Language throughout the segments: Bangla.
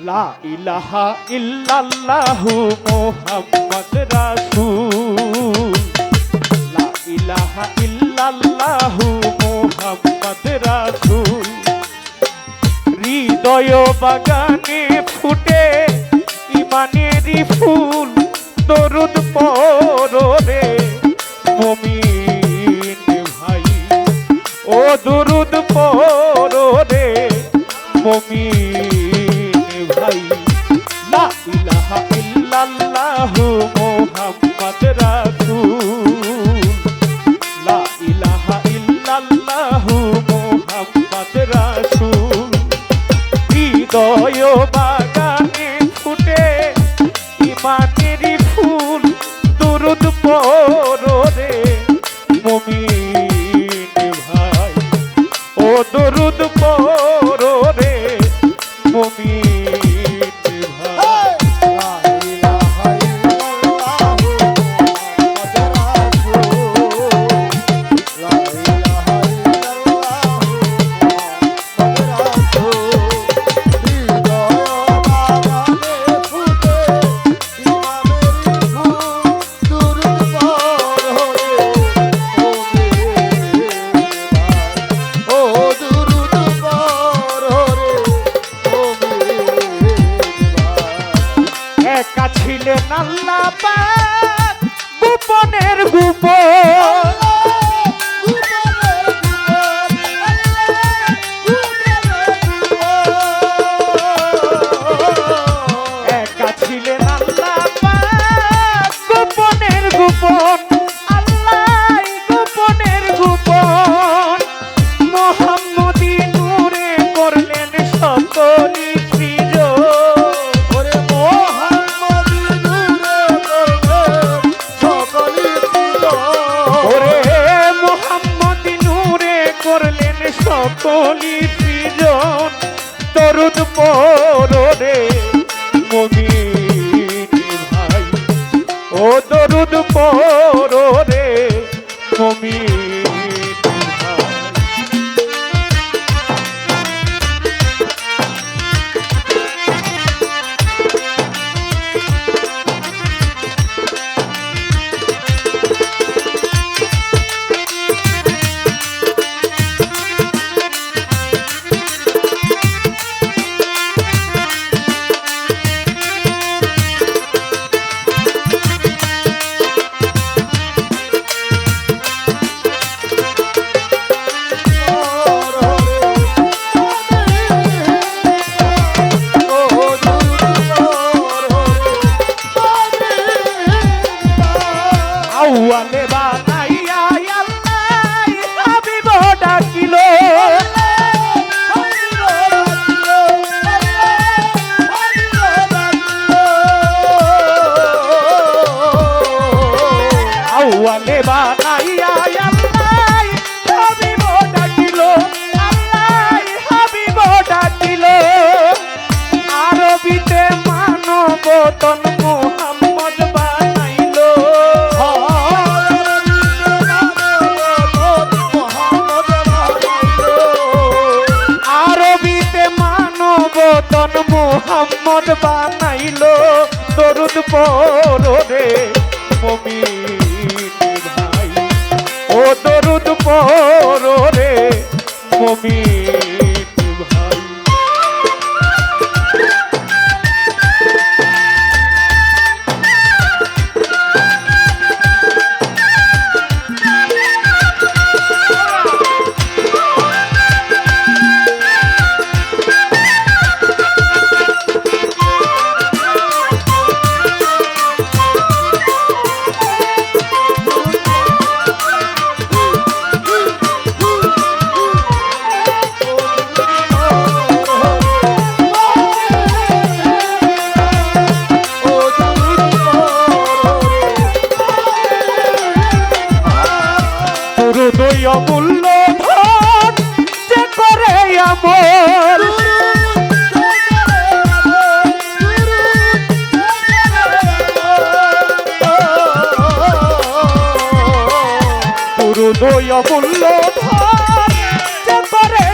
লা ইলাহা ইল্লাল্লাহু মুহাম্মদ রাসূল, লা ইলাহা ইল্লাল্লাহু মুহাম্মদ রাসূল। হৃদয় বাগানে ফুটে ইমানেরই ফুল, দরুদ পড়ো রে মুমিন ভাই, ও দরুদ পড়ো রে মুমিন ভাই। লা ইলাহা ইল্লাল্লাহু মুহাম্মদ রাসূল, লা ইলাহা ইল্লাল্লাহু মুহাম্মদ রাসূল। হৃদয় বাগানে ফুটে ইমানেরই ফুল, দরুদ পড়ো রে মুমিন ভাই, ও দরুদ পড়ো রে মুমিন ভাই। লা ইলাহা ইল্লাল্লাহু মুহাম্মাদুর রাসূল, লা ইলাহা ইল্লাল্লাহু মুহাম্মাদুর রাসূল। হৃদয় বাগানে ফুটে ইমামেরই ফুল, দরুদ পড়ো রে মুমিন ভাই, ও দরুদ পড়ো রে মুমিন ভাই। একা ছিলেন আল্লাহ পাক গোপনের গোপন, একা ছিলেন আল্লাহ পাক গোপনের গোপন, আল্লাহ গোপনের গোপন। মুহাম্মদী নূরে করলেন সকলই সৃজন, ওরে মোহাম্মদী নূরে করলেন সকলই সৃজন। ওরে মুহাম্মদী নূরে করলেন সকলই সৃজন। দরুদ পড়ো রে মুমিন ভাই, ও দরুদ পড়ো রে মুমিন ভাই। আউয়ালে বানাইয়া আল্লাহ হাবিব ডাকিলো, আউয়ালে বানাইয়া আল্লাহ হাবিব ডাকিলো, আল্লাহ হাবিব ডাকিলো। আরবিতে মানব তন মুহাম্মদ বানাইলো, আরবিতে মানব তন মুহাম্মদ বানাইলো। দরুদ পড়ো রে মুমিন ভাই, ও দরুদ পড়ো রে মুমিন ভাই। দরুদই অমূল্য ধন যে করে আমল, দরুদই অমূল্য ধন যে করে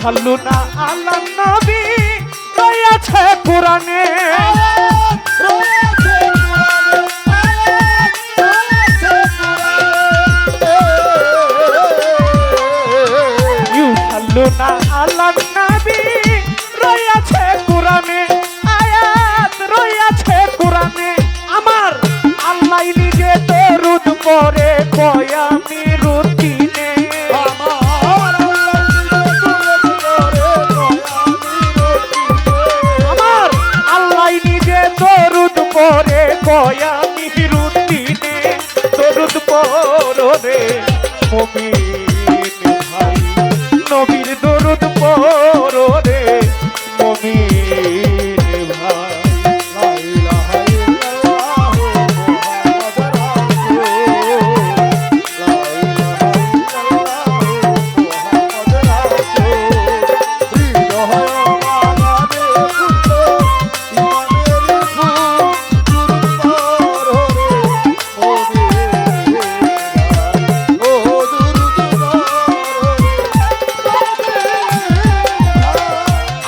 সাল্লু না আলা নবী রয়েছে কোরআনে সাল্লু না আলা নবী রয়েছে কোরআনে আয়াত রয়েছে কোরআনে আমার আল্লাহ নিজে দরুদ পড়ে কয় আমি রুটিনে আমার আল্লাহ নিজে দরুদ পড়ে কয় আমি রুটিনে দরুদ পড়ে মুমিন ভাই নবীর দরুদ পড়ে মুমিন ভাই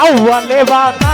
আউয়ালে বানা